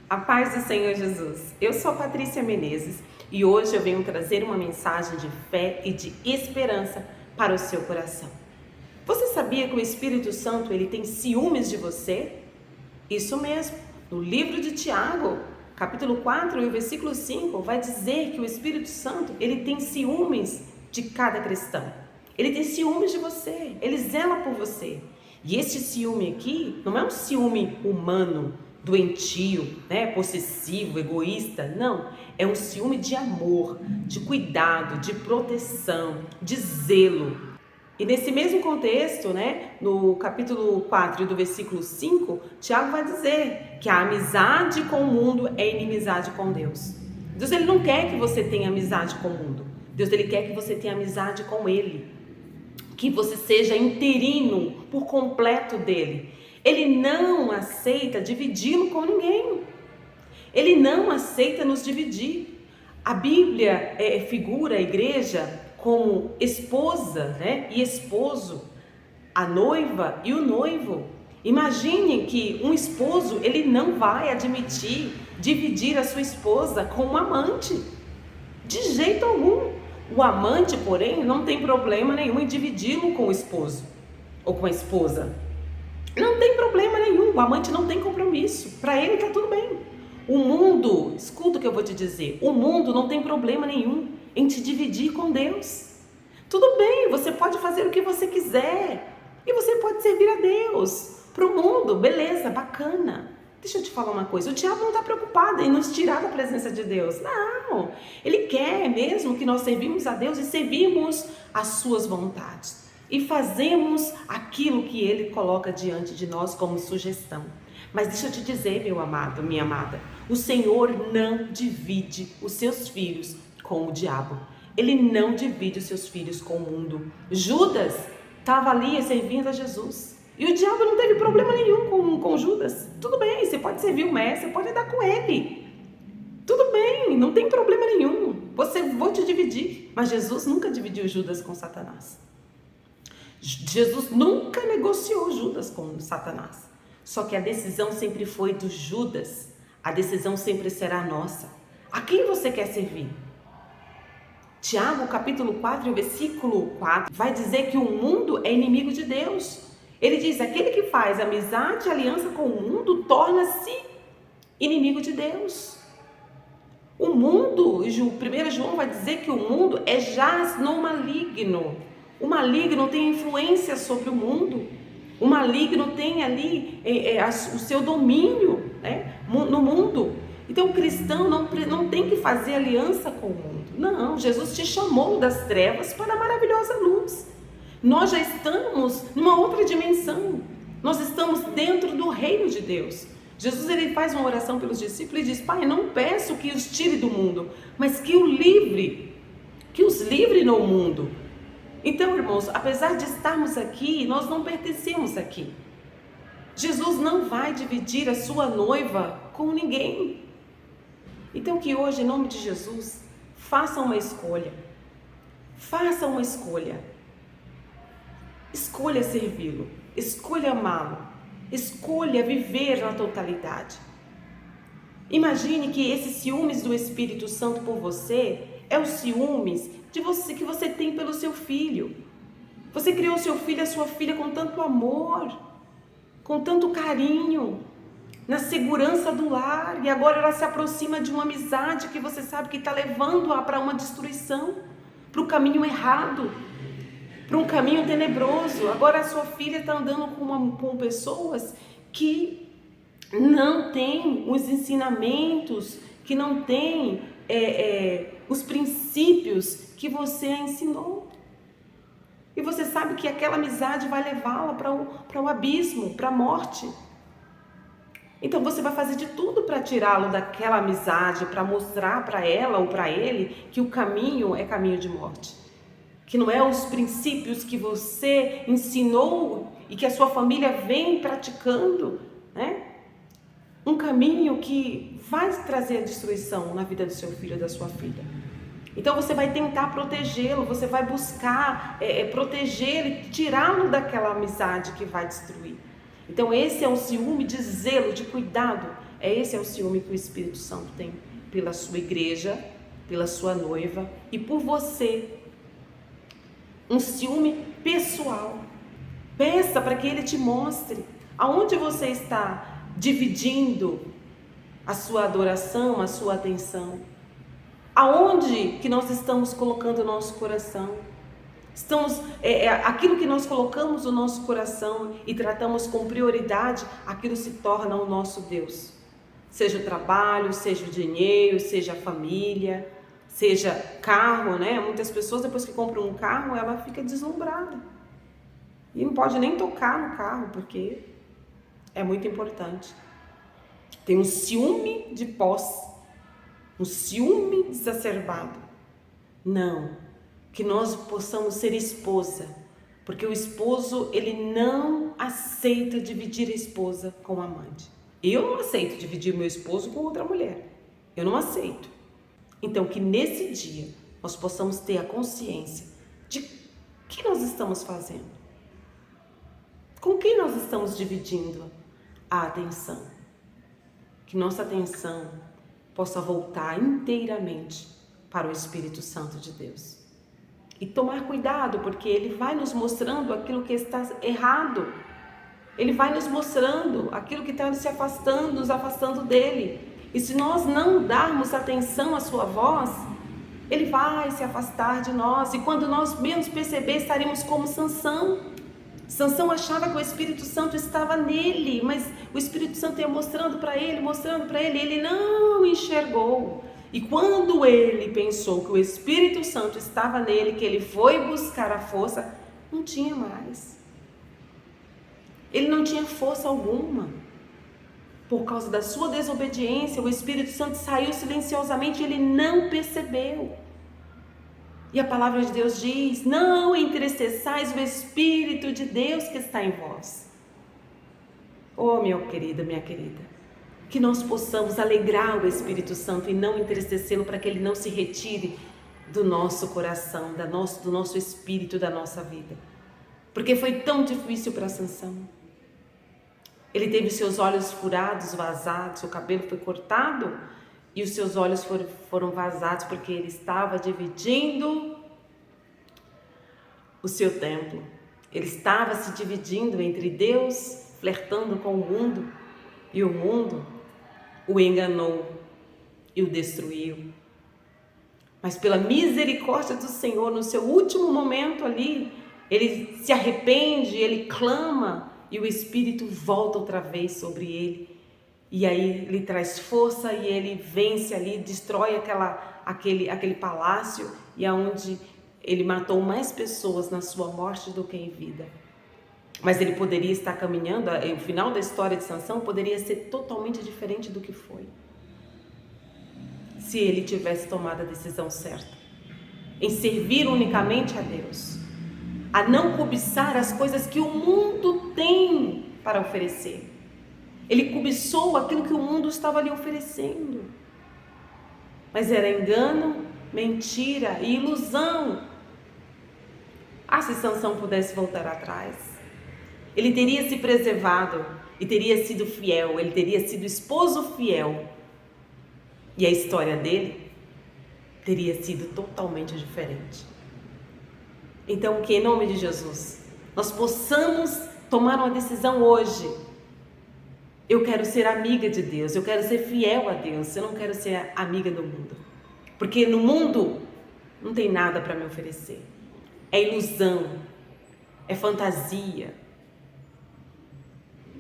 A paz do Senhor Jesus. Eu sou a Patrícia Menezes e hoje eu venho trazer uma mensagem de fé e de esperança para o seu coração. Você sabia que o Espírito Santo ele tem ciúmes de você? Isso mesmo. No livro de Tiago, capítulo 4 e o versículo 5, vai dizer que o Espírito Santo ele tem ciúmes de cada cristão. Ele tem ciúmes de você, ele zela por você. E este ciúme aqui não é um ciúme humano, doentio, possessivo, egoísta, não. É um ciúme de amor, de cuidado, de proteção, de zelo. E nesse mesmo contexto, no capítulo 4 do versículo 5, Tiago vai dizer que a amizade com o mundo é inimizade com Deus. Deus ele não quer que você tenha amizade com o mundo. Deus ele quer que você tenha amizade com Ele. Que você seja interino por completo dele. Ele não aceita dividi-lo com ninguém. Ele não aceita nos dividir. A Bíblia figura a igreja como esposa, e esposo, a noiva e o noivo. Imagine que um esposo, ele não vai admitir dividir a sua esposa com um amante. De jeito algum. O amante, porém, não tem problema nenhum em dividi-lo com o esposo ou com a esposa. Não tem problema nenhum, o amante não tem compromisso. Para ele está tudo bem. O mundo, escuta o que eu vou te dizer, o mundo não tem problema nenhum em te dividir com Deus. Tudo bem, você pode fazer o que você quiser e você pode servir a Deus. Para o mundo, beleza, bacana. Deixa eu te falar uma coisa, o diabo não está preocupado em nos tirar da presença de Deus. Não, ele quer mesmo que nós servimos a Deus e servimos as suas vontades. E fazemos aquilo que ele coloca diante de nós como sugestão. Mas deixa eu te dizer, meu amado, minha amada, o Senhor não divide os seus filhos com o diabo. Ele não divide os seus filhos com o mundo. Judas estava ali servindo a Jesus. E o diabo não teve problema nenhum com Judas. Tudo bem, você pode servir o mestre, você pode andar com ele. Tudo bem, não tem problema nenhum. Vou te dividir. Mas Jesus nunca dividiu Judas com Satanás. Jesus nunca negociou Judas com Satanás. Só que a decisão sempre foi do Judas. A decisão sempre será nossa. A quem você quer servir? Tiago, capítulo 4, versículo 4, vai dizer que o mundo é inimigo de Deus. Ele diz, aquele que faz amizade e aliança com o mundo torna-se inimigo de Deus. O mundo, 1 João vai dizer que o mundo jaz no maligno. O maligno tem influência sobre o mundo. O maligno tem ali o seu domínio no mundo. Então o cristão não tem que fazer aliança com o mundo. Não, Jesus te chamou das trevas para a maravilhosa luz. Nós já estamos numa outra dimensão. Nós estamos dentro do reino de Deus. Jesus ele faz uma oração pelos discípulos e diz, Pai, não peço que os tire do mundo, mas que os livre no mundo. Então, irmãos, apesar de estarmos aqui, nós não pertencemos aqui. Jesus não vai dividir a sua noiva com ninguém. Então que hoje, em nome de Jesus, faça uma escolha. Faça uma escolha. Escolha servi-lo, escolha amá-lo, escolha viver na totalidade. Imagine que esses ciúmes do Espírito Santo por você é os ciúmes que você tem pelo seu filho. Você criou seu filho, a sua filha com tanto amor, com tanto carinho, na segurança do lar, e agora ela se aproxima de uma amizade que você sabe que está levando-a para uma destruição, para o caminho errado, para um caminho tenebroso. Agora a sua filha está andando com pessoas que não têm os ensinamentos, que não têm os princípios que você a ensinou. E você sabe que aquela amizade vai levá-la para o abismo, para a morte. Então você vai fazer de tudo para tirá-lo daquela amizade, para mostrar para ela ou para ele que o caminho é caminho de morte. Que não é os princípios que você ensinou e que a sua família vem praticando, um caminho que vai trazer a destruição na vida do seu filho ou da sua filha. Então você vai tentar protegê-lo, você vai buscar protegê-lo, tirá-lo daquela amizade que vai destruir. Então esse é um ciúme de zelo, de cuidado, Esse é o ciúme que o Espírito Santo tem pela sua igreja, pela sua noiva e por você. Um ciúme pessoal. Peça para que ele te mostre aonde você está dividindo a sua adoração, a sua atenção. Aonde que nós estamos colocando o nosso coração? Aquilo que nós colocamos no nosso coração e tratamos com prioridade, aquilo se torna o nosso Deus. Seja o trabalho, seja o dinheiro, seja a família, seja carro, né? Muitas pessoas depois que compram um carro, ela fica deslumbrada. E não pode nem tocar no carro, porque é muito importante. Tem um ciúme de posse, um ciúme exacerbado. Não, que nós possamos ser esposa, porque o esposo, ele não aceita dividir a esposa com o amante. Eu não aceito dividir meu esposo com outra mulher. Eu não aceito. Então, que nesse dia nós possamos ter a consciência de o que nós estamos fazendo. Com quem nós estamos dividindo a atenção? Que nossa atenção possa voltar inteiramente para o Espírito Santo de Deus. E tomar cuidado, porque ele vai nos mostrando aquilo que está errado. Ele vai nos mostrando aquilo que está se afastando, nos afastando dele. E se nós não darmos atenção à sua voz, ele vai se afastar de nós. E quando nós menos perceber, estaremos como Sansão. Sansão achava que o Espírito Santo estava nele, mas o Espírito Santo ia mostrando para ele, ele não enxergou. E quando ele pensou que o Espírito Santo estava nele, que ele foi buscar a força, não tinha mais. Ele não tinha força alguma. Por causa da sua desobediência, o Espírito Santo saiu silenciosamente e ele não percebeu. E a palavra de Deus diz: não entristeçais o Espírito de Deus que está em vós. Oh, meu querido, minha querida, que nós possamos alegrar o Espírito Santo e não entristecê-lo, para que ele não se retire do nosso coração, do nosso espírito, da nossa vida. Porque foi tão difícil para Sansão. Ele teve seus olhos furados, vazados, seu cabelo foi cortado e os seus olhos foram vazados porque ele estava dividindo o seu templo. Ele estava se dividindo entre Deus, flertando com o mundo, e o mundo o enganou e o destruiu. Mas pela misericórdia do Senhor, no seu último momento ali, ele se arrepende, ele clama e o Espírito volta outra vez sobre ele. E aí ele traz força e ele vence ali, destrói aquele palácio, e aonde ele matou mais pessoas na sua morte do que em vida. Mas ele poderia estar caminhando, o final da história de Sansão poderia ser totalmente diferente do que foi, se ele tivesse tomado a decisão certa, em servir unicamente a Deus, a não cobiçar as coisas que o mundo tem para oferecer. Ele cobiçou aquilo que o mundo estava lhe oferecendo, mas era engano, mentira e ilusão. Se Sansão pudesse voltar atrás, ele teria se preservado e teria sido fiel, ele teria sido esposo fiel, e a história dele teria sido totalmente diferente. Então, que em nome de Jesus nós possamos tomar uma decisão hoje. Eu quero ser amiga de Deus, eu quero ser fiel a Deus, eu não quero ser amiga do mundo. Porque no mundo não tem nada para me oferecer. É ilusão, é fantasia.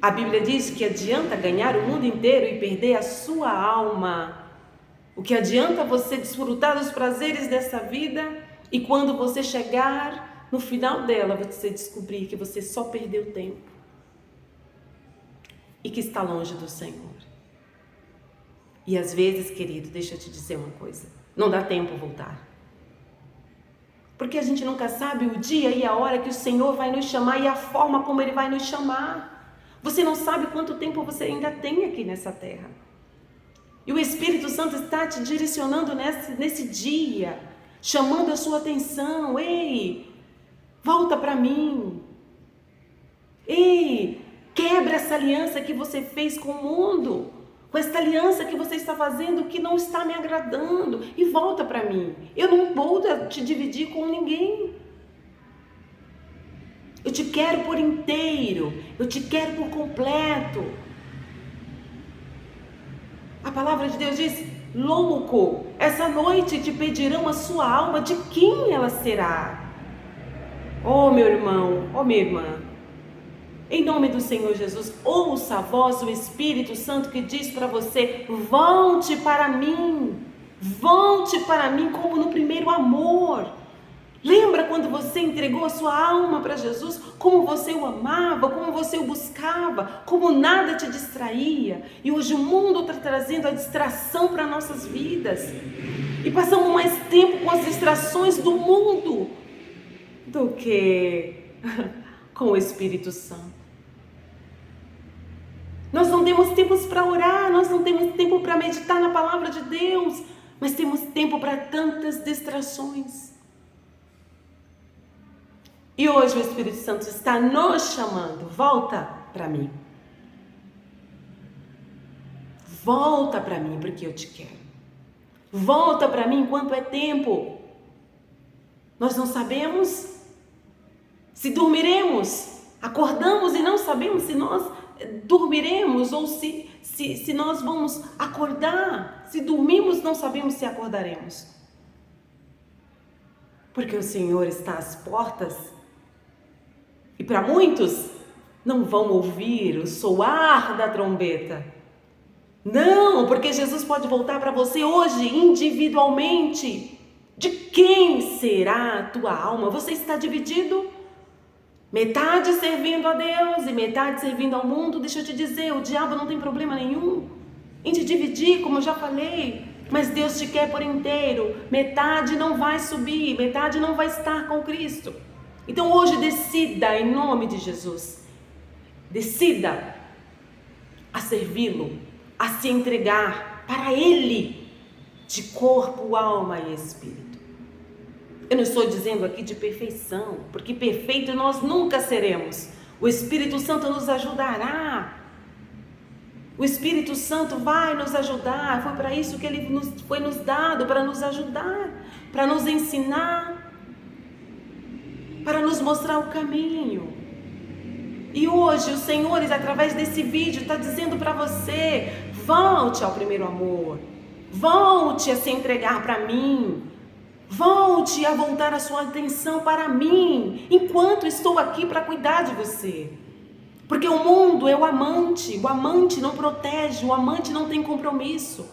A Bíblia diz que adianta ganhar o mundo inteiro e perder a sua alma. O que adianta você desfrutar dos prazeres dessa vida e quando você chegar no final dela, você descobrir que você só perdeu tempo e que está longe do Senhor. E às vezes, querido, deixa eu te dizer uma coisa, não dá tempo voltar. Porque a gente nunca sabe o dia e a hora que o Senhor vai nos chamar e a forma como Ele vai nos chamar. Você não sabe quanto tempo você ainda tem aqui nessa terra. E o Espírito Santo está te direcionando nesse dia, chamando a sua atenção. Ei, volta para mim. Ei, quebra essa aliança que você fez com o mundo. com esta aliança que você está fazendo que não está me agradando, e volta para mim. Eu não vou te dividir com ninguém. Eu te quero por inteiro, eu te quero por completo. A palavra de Deus diz: louco, essa noite te pedirão a sua alma, de quem ela será? Oh, meu irmão, oh, minha irmã, em nome do Senhor Jesus, ouça a voz do Espírito Santo que diz para você: volte para mim como no primeiro amor. Lembra quando você entregou a sua alma para Jesus? Como você o amava, como você o buscava, como nada te distraía. E hoje o mundo está trazendo a distração para nossas vidas. E passamos mais tempo com as distrações do mundo do que com o Espírito Santo. Nós não temos tempo para orar, nós não temos tempo para meditar na palavra de Deus, mas temos tempo para tantas distrações. E hoje o Espírito Santo está nos chamando: volta para mim. Volta para mim porque eu te quero. Volta para mim enquanto é tempo. Nós não sabemos se dormiremos, acordamos e não sabemos se nós dormiremos ou se nós vamos acordar. Se dormimos, não sabemos se acordaremos. Porque o Senhor está às portas. E para muitos, não vão ouvir o soar da trombeta. Não, porque Jesus pode voltar para você hoje, individualmente. De quem será a tua alma? Você está dividido? Metade servindo a Deus e metade servindo ao mundo. Deixa eu te dizer, o diabo não tem problema nenhum em te dividir, como eu já falei. Mas Deus te quer por inteiro. Metade não vai subir, metade não vai estar com Cristo. Então hoje decida em nome de Jesus. Decida a servi-lo, a se entregar para Ele, de corpo, alma e espírito. Eu não estou dizendo aqui de perfeição, porque perfeito nós nunca seremos. O Espírito Santo nos ajudará. O Espírito Santo vai nos ajudar. Foi para isso que Ele foi nos dado, para nos ajudar, para nos ensinar, para nos mostrar o caminho. E hoje o Senhor, através desse vídeo, está dizendo para você: volte ao primeiro amor, volte a se entregar para mim, volte a voltar a sua atenção para mim, enquanto estou aqui para cuidar de você. Porque o mundo é o amante não protege, o amante não tem compromisso,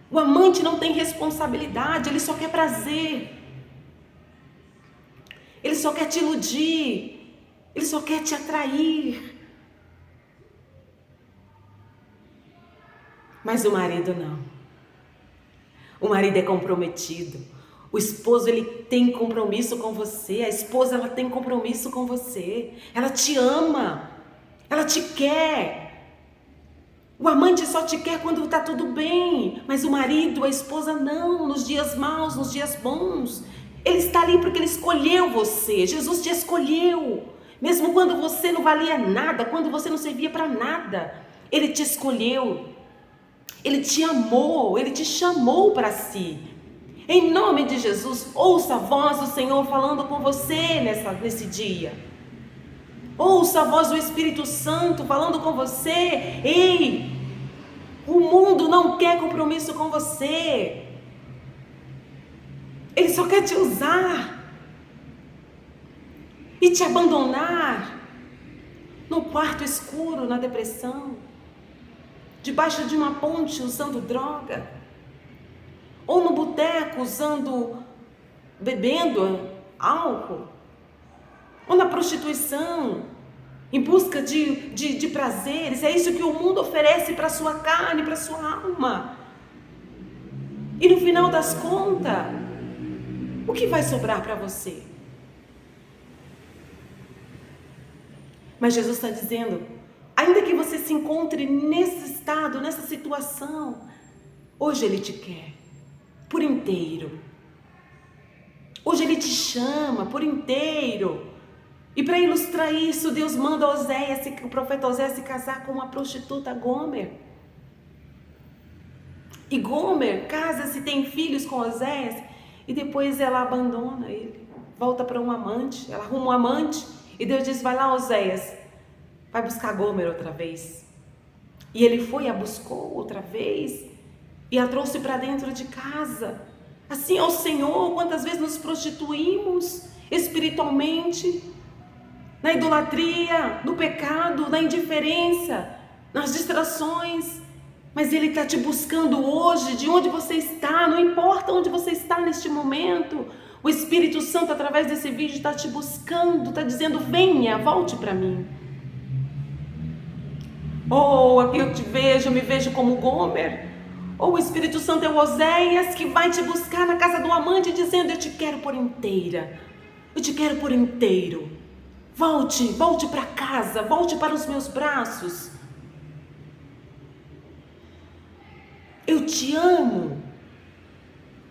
o amante não tem responsabilidade, ele só quer prazer, ele só quer te iludir, ele só quer te atrair. Mas o marido não. O marido é comprometido. O esposo, ele tem compromisso com você. A esposa, ela tem compromisso com você. Ela te ama. Ela te quer. O amante só te quer quando está tudo bem. Mas o marido, a esposa não. Nos dias maus, nos dias bons. Ele está ali porque ele escolheu você. Jesus te escolheu. Mesmo quando você não valia nada, quando você não servia para nada, Ele te escolheu. Ele te amou, Ele te chamou para si. Em nome de Jesus, ouça a voz do Senhor falando com você nesse dia. Ouça a voz do Espírito Santo falando com você. Ei, o mundo não quer compromisso com você. Ele só quer te usar e te abandonar no quarto escuro, na depressão, debaixo de uma ponte usando droga, ou no boteco bebendo álcool, ou na prostituição, em busca de prazeres. É isso que o mundo oferece para a sua carne, para a sua alma. E no final das contas, o que vai sobrar para você? Mas Jesus está dizendo, ainda que você se encontre nesse estado, nessa situação, hoje Ele te quer por inteiro. Hoje Ele te chama por inteiro. E para ilustrar isso, Deus manda o profeta Oséias se casar com uma prostituta Gomer. E Gomer casa-se, tem filhos com Oséias, e depois ela abandona ele, volta para um amante, ela arruma um amante, e Deus diz: vai lá, Oséias, vai buscar Gomer outra vez. E ele foi, a buscou outra vez, e a trouxe para dentro de casa. Assim é o Senhor. Quantas vezes nos prostituímos espiritualmente, na idolatria, no pecado, na indiferença, nas distrações, mas Ele está te buscando hoje, de onde você está, não importa onde você está neste momento, o Espírito Santo, através desse vídeo, está te buscando, está dizendo: venha, volte para mim. Ou aqui eu te vejo, eu me vejo como Gomer, ou o Espírito Santo é o Oséias que vai te buscar na casa do amante, dizendo: eu te quero por inteira, eu te quero por inteiro. Volte para casa, volte para os meus braços. Eu te amo,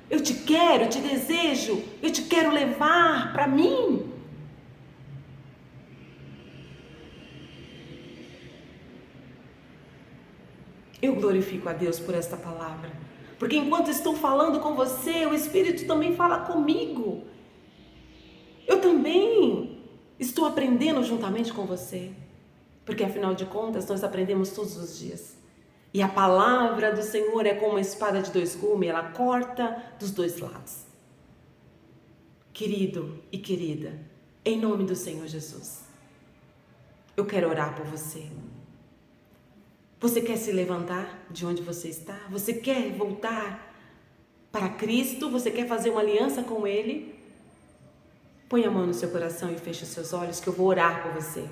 eu te quero, eu te desejo, eu te quero levar para mim. Eu glorifico a Deus por esta palavra, porque enquanto estou falando com você, o Espírito também fala comigo. Eu também estou aprendendo juntamente com você, porque afinal de contas nós aprendemos todos os dias. E a palavra do Senhor é como uma espada de dois gumes, ela corta dos dois lados. Querido e querida, em nome do Senhor Jesus, eu quero orar por você. Você quer se levantar de onde você está? Você quer voltar para Cristo? Você quer fazer uma aliança com Ele? Põe a mão no seu coração e feche os seus olhos, que eu vou orar por você.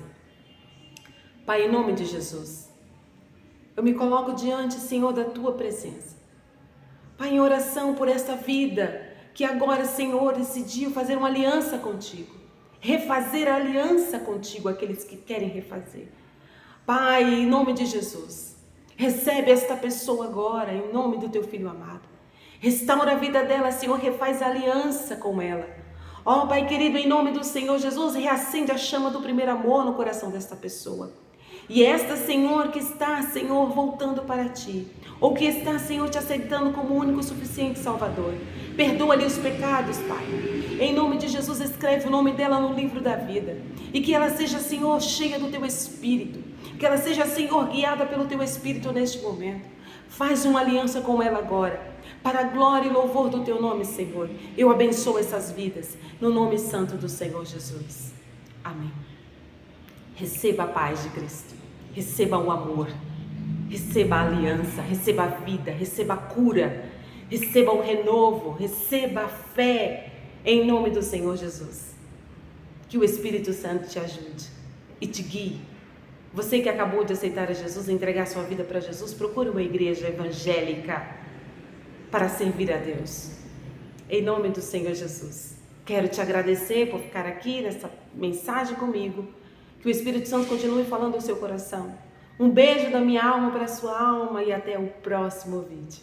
Pai, em nome de Jesus, eu me coloco diante, Senhor, da Tua presença. Pai, em oração por esta vida, que agora, Senhor, decidiu fazer uma aliança contigo. Refazer a aliança contigo, aqueles que querem refazer. Pai, em nome de Jesus, recebe esta pessoa agora, em nome do Teu Filho amado. Restaura a vida dela, Senhor, refaz a aliança com ela. Ó, Pai querido, em nome do Senhor Jesus, reacende a chama do primeiro amor no coração desta pessoa. E esta, Senhor, que está, Senhor, voltando para Ti, ou que está, Senhor, Te aceitando como único e suficiente Salvador, perdoa-lhe os pecados, Pai. Em nome de Jesus, escreve o nome dela no livro da vida, e que ela seja, Senhor, cheia do Teu Espírito, que ela seja, Senhor, guiada pelo Teu Espírito neste momento. Faz uma aliança com ela agora, para a glória e louvor do Teu nome, Senhor. Eu abençoo essas vidas, no nome santo do Senhor Jesus. Amém. Receba a paz de Cristo, receba o amor, receba a aliança, receba a vida, receba a cura, receba o renovo, receba a fé, em nome do Senhor Jesus. Que o Espírito Santo te ajude e te guie. Você que acabou de aceitar a Jesus, entregar sua vida para Jesus, procure uma igreja evangélica para servir a Deus. Em nome do Senhor Jesus. Quero te agradecer por ficar aqui nessa mensagem comigo. Que o Espírito Santo continue falando no seu coração. Um beijo da minha alma para a sua alma e até o próximo vídeo.